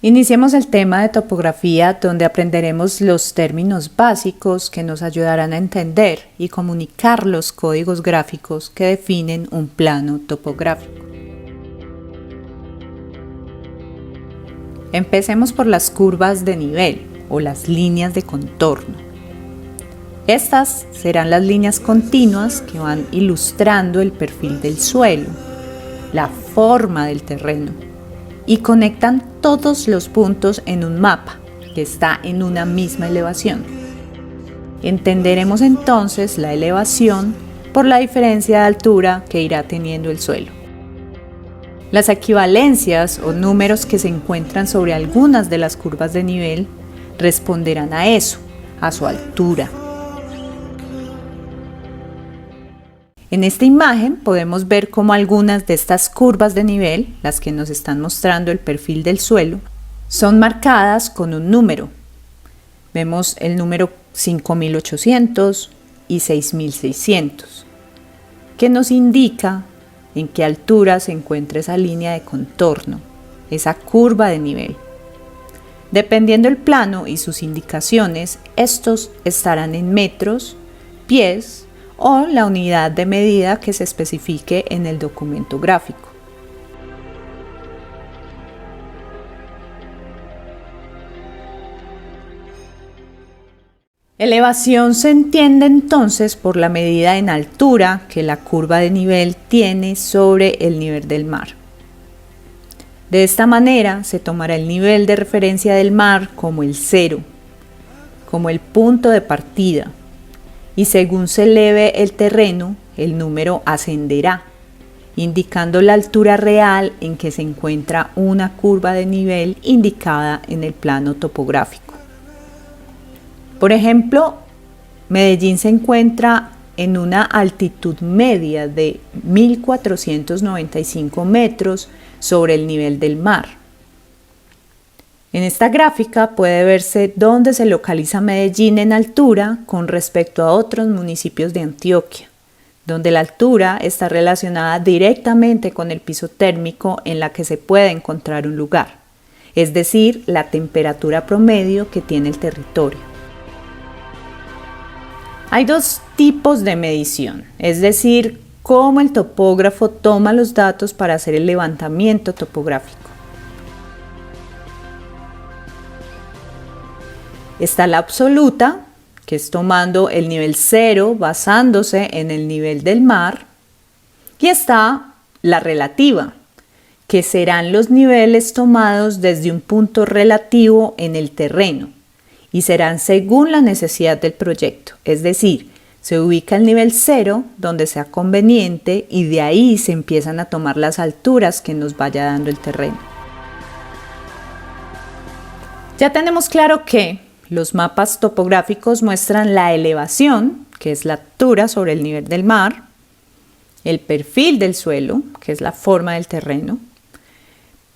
Iniciemos el tema de topografía, donde aprenderemos los términos básicos que nos ayudarán a entender y comunicar los códigos gráficos que definen un plano topográfico. Empecemos por las curvas de nivel o las líneas de contorno. Estas serán las líneas continuas que van ilustrando el perfil del suelo, la forma del terreno, y conectan todos los puntos en un mapa que está en una misma elevación. Entenderemos entonces la elevación por la diferencia de altura que irá teniendo el suelo. Las equivalencias o números que se encuentran sobre algunas de las curvas de nivel responderán a eso, a su altura. En esta imagen podemos ver cómo algunas de estas curvas de nivel, las que nos están mostrando el perfil del suelo, son marcadas con un número. Vemos el número 5800 y 6600, que nos indica en qué altura se encuentra esa línea de contorno, esa curva de nivel. Dependiendo del plano y sus indicaciones, estos estarán en metros, pies o la unidad de medida que se especifique en el documento gráfico. Elevación se entiende entonces por la medida en altura que la curva de nivel tiene sobre el nivel del mar. De esta manera se tomará el nivel de referencia del mar como el cero, como el punto de partida, y según se eleve el terreno, el número ascenderá, indicando la altura real en que se encuentra una curva de nivel indicada en el plano topográfico. Por ejemplo, Medellín se encuentra en una altitud media de 1.495 metros sobre el nivel del mar. En esta gráfica puede verse dónde se localiza Medellín en altura con respecto a otros municipios de Antioquia, donde la altura está relacionada directamente con el piso térmico en la que se puede encontrar un lugar, es decir, la temperatura promedio que tiene el territorio. Hay dos tipos de medición, es decir, cómo el topógrafo toma los datos para hacer el levantamiento topográfico. Está la absoluta, que es tomando el nivel cero basándose en el nivel del mar, y está la relativa, que serán los niveles tomados desde un punto relativo en el terreno y serán según la necesidad del proyecto, es decir, se ubica el nivel cero donde sea conveniente y de ahí se empiezan a tomar las alturas que nos vaya dando el terreno. Ya tenemos claro que los mapas topográficos muestran la elevación, que es la altura sobre el nivel del mar, el perfil del suelo, que es la forma del terreno,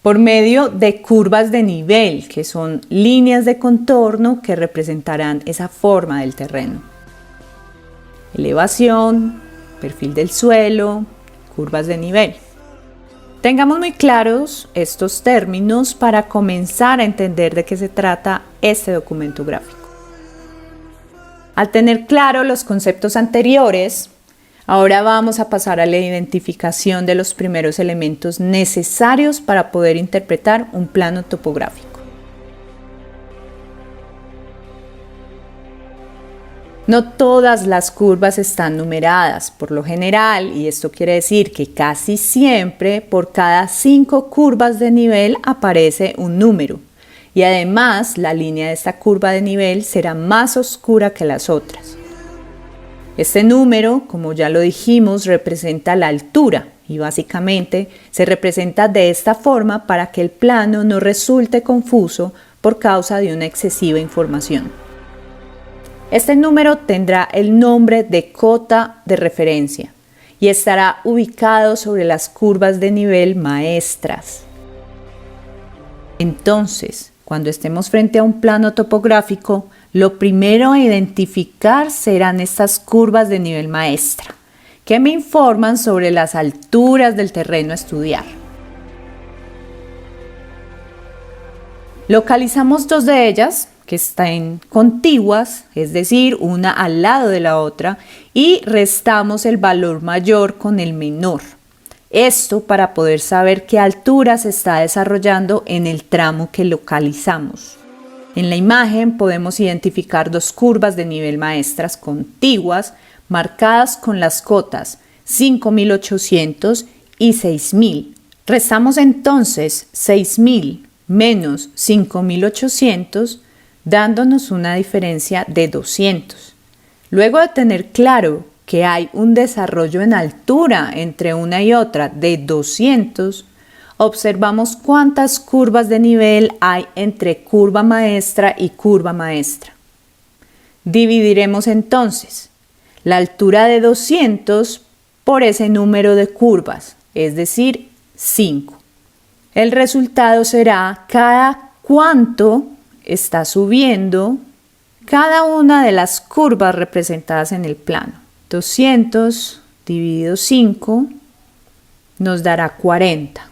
por medio de curvas de nivel, que son líneas de contorno que representarán esa forma del terreno. Elevación, perfil del suelo, curvas de nivel. Tengamos muy claros estos términos para comenzar a entender de qué se trata este documento gráfico. Al tener claros los conceptos anteriores, ahora vamos a pasar a la identificación de los primeros elementos necesarios para poder interpretar un plano topográfico. No todas las curvas están numeradas, por lo general, y esto quiere decir que casi siempre por cada 5 curvas de nivel aparece un número, y además la línea de esta curva de nivel será más oscura que las otras. Este número, como ya lo dijimos, representa la altura y básicamente se representa de esta forma para que el plano no resulte confuso por causa de una excesiva información. Este número tendrá el nombre de cota de referencia y estará ubicado sobre las curvas de nivel maestras. Entonces, cuando estemos frente a un plano topográfico, lo primero a identificar serán estas curvas de nivel maestra, que me informan sobre las alturas del terreno a estudiar. Localizamos dos de ellas que están contiguas, es decir, una al lado de la otra, y restamos el valor mayor con el menor. Esto para poder saber qué altura se está desarrollando en el tramo que localizamos. En la imagen podemos identificar dos curvas de nivel maestras contiguas marcadas con las cotas 5.800 y 6.000. Restamos entonces 6.000 menos 5.800, dándonos una diferencia de 200. Luego de tener claro que hay un desarrollo en altura entre una y otra de 200, observamos cuántas curvas de nivel hay entre curva maestra y curva maestra. Dividiremos entonces la altura de 200 por ese número de curvas, es decir, 5. El resultado será cada cuánto está subiendo cada una de las curvas representadas en el plano. 200 dividido 5 nos dará 40.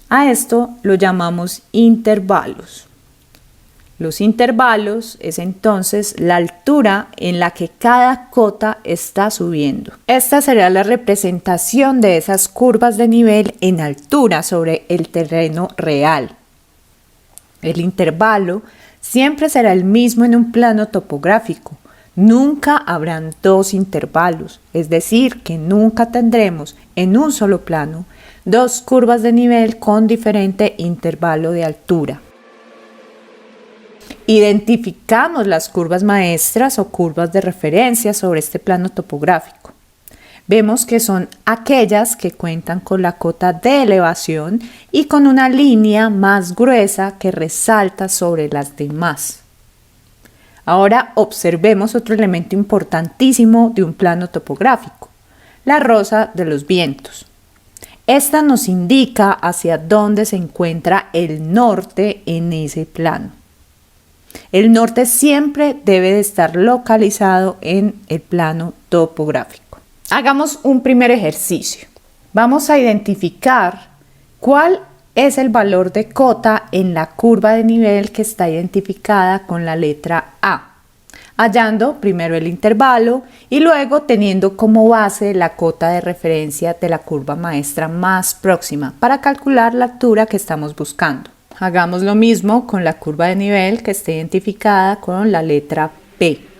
A esto lo llamamos intervalos. Los intervalos es entonces la altura en la que cada cota está subiendo. Esta será la representación de esas curvas de nivel en altura sobre el terreno real. El intervalo siempre será el mismo en un plano topográfico. Nunca habrán dos intervalos, es decir, que nunca tendremos en un solo plano dos curvas de nivel con diferente intervalo de altura. Identificamos las curvas maestras o curvas de referencia sobre este plano topográfico. Vemos que son aquellas que cuentan con la cota de elevación y con una línea más gruesa que resalta sobre las demás. Ahora observemos otro elemento importantísimo de un plano topográfico, la rosa de los vientos. Esta nos indica hacia dónde se encuentra el norte en ese plano. El norte siempre debe de estar localizado en el plano topográfico. Hagamos un primer ejercicio. Vamos a identificar cuál es el valor de cota en la curva de nivel que está identificada con la letra A, hallando primero el intervalo y luego teniendo como base la cota de referencia de la curva maestra más próxima para calcular la altura que estamos buscando. Hagamos lo mismo con la curva de nivel que está identificada con la letra P.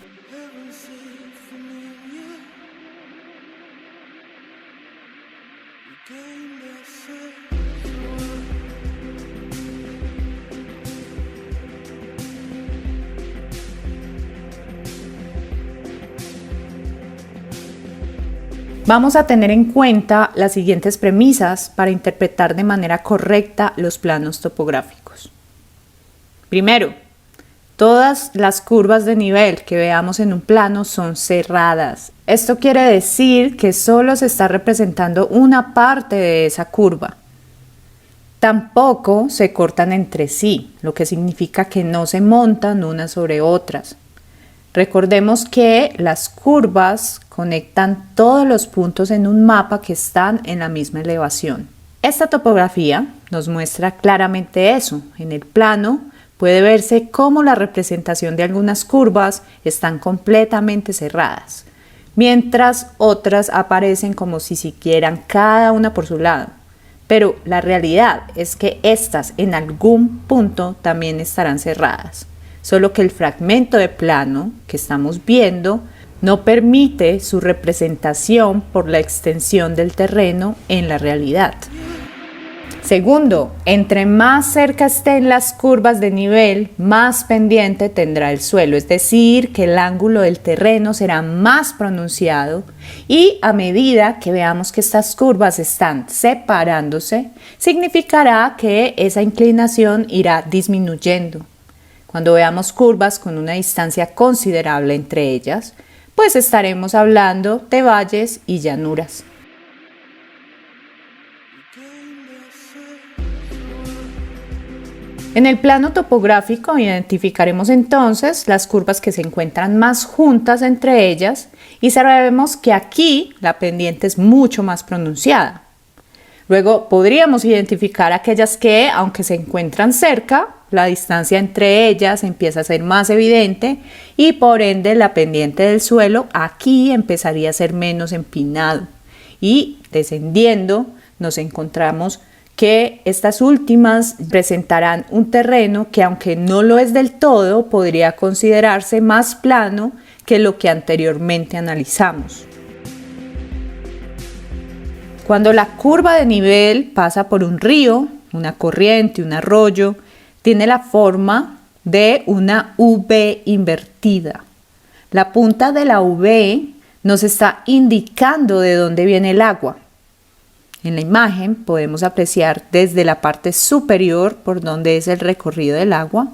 Vamos a tener en cuenta las siguientes premisas para interpretar de manera correcta los planos topográficos. Primero, todas las curvas de nivel que veamos en un plano son cerradas. Esto quiere decir que solo se está representando una parte de esa curva. Tampoco se cortan entre sí, lo que significa que no se montan unas sobre otras. Recordemos que las curvas conectan todos los puntos en un mapa que están en la misma elevación. Esta topografía nos muestra claramente eso. En el plano puede verse cómo la representación de algunas curvas están completamente cerradas, mientras otras aparecen como si siguieran cada una por su lado. Pero la realidad es que estas en algún punto también estarán cerradas. Solo que el fragmento de plano que estamos viendo no permite su representación por la extensión del terreno en la realidad. Segundo, entre más cerca estén las curvas de nivel, más pendiente tendrá el suelo, es decir, que el ángulo del terreno será más pronunciado y a medida que veamos que estas curvas están separándose, significará que esa inclinación irá disminuyendo. Cuando veamos curvas con una distancia considerable entre ellas, pues estaremos hablando de valles y llanuras. En el plano topográfico identificaremos entonces las curvas que se encuentran más juntas entre ellas y sabemos que aquí la pendiente es mucho más pronunciada. Luego podríamos identificar aquellas que, aunque se encuentran cerca, la distancia entre ellas empieza a ser más evidente y por ende la pendiente del suelo aquí empezaría a ser menos empinado. Y descendiendo nos encontramos que estas últimas presentarán un terreno que, aunque no lo es del todo, podría considerarse más plano que lo que anteriormente analizamos. Cuando la curva de nivel pasa por un río, una corriente, un arroyo, tiene la forma de una V invertida. La punta de la V nos está indicando de dónde viene el agua. En la imagen podemos apreciar desde la parte superior por donde es el recorrido del agua.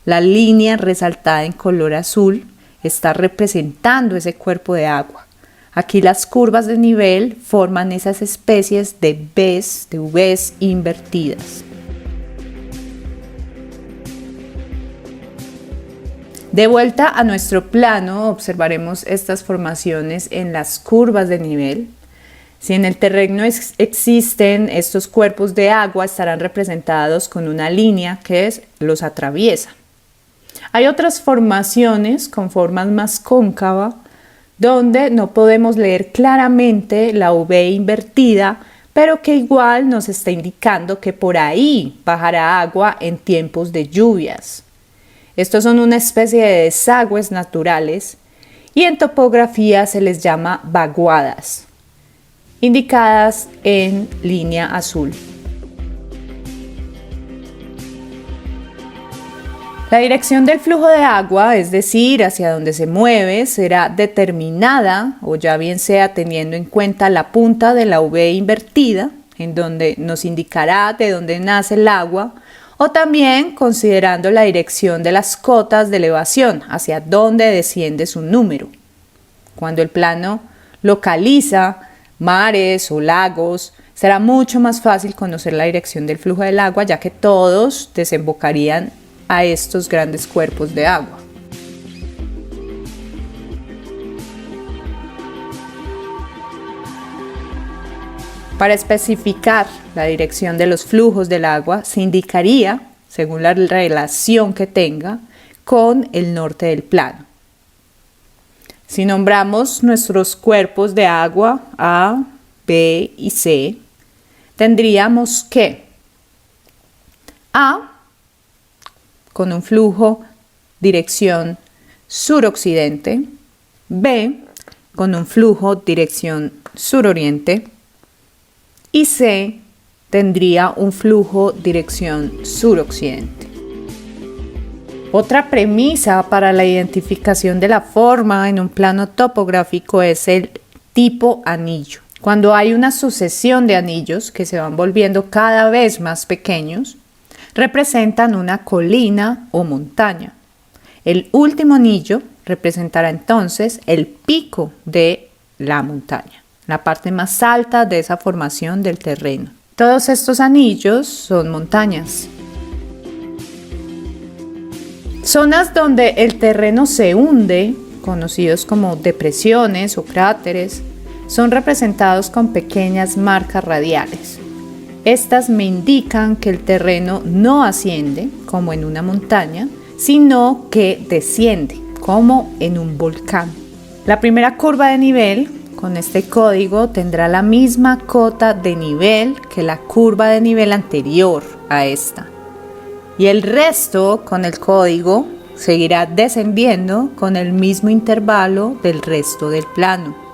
La línea resaltada en color azul está representando ese cuerpo de agua. Aquí las curvas de nivel forman esas especies de Vs invertidas. De vuelta a nuestro plano, observaremos estas formaciones en las curvas de nivel. Si en el terreno existen estos cuerpos de agua, estarán representados con una línea que los atraviesa. Hay otras formaciones con formas más cóncava, donde no podemos leer claramente la V invertida, pero que igual nos está indicando que por ahí bajará agua en tiempos de lluvias. Estos son una especie de desagües naturales y en topografía se les llama vaguadas, indicadas en línea azul. La dirección del flujo de agua, es decir, hacia dónde se mueve, será determinada, o ya bien sea teniendo en cuenta la punta de la V invertida, en donde nos indicará de dónde nace el agua, o también considerando la dirección de las cotas de elevación, hacia dónde desciende su número. Cuando el plano localiza mares o lagos, será mucho más fácil conocer la dirección del flujo del agua, ya que todos desembocarían a estos grandes cuerpos de agua. Para especificar la dirección de los flujos del agua, se indicaría, según la relación que tenga, con el norte del plano. Si nombramos nuestros cuerpos de agua A, B y C, tendríamos que A, con un flujo dirección suroccidente, B, con un flujo dirección suroriente, y C tendría un flujo dirección suroccidente. Otra premisa para la identificación de la forma en un plano topográfico es el tipo anillo. Cuando hay una sucesión de anillos que se van volviendo cada vez más pequeños, representan una colina o montaña. El último anillo representará entonces el pico de la montaña, la parte más alta de esa formación del terreno. Todos estos anillos son montañas. Zonas donde el terreno se hunde, conocidos como depresiones o cráteres, son representados con pequeñas marcas radiales. Estas me indican que el terreno no asciende, como en una montaña, sino que desciende, como en un volcán. La primera curva de nivel, con este código, tendrá la misma cota de nivel que la curva de nivel anterior a esta. Y el resto, con el código, seguirá descendiendo con el mismo intervalo del resto del plano.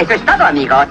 Eso es todo, amigos.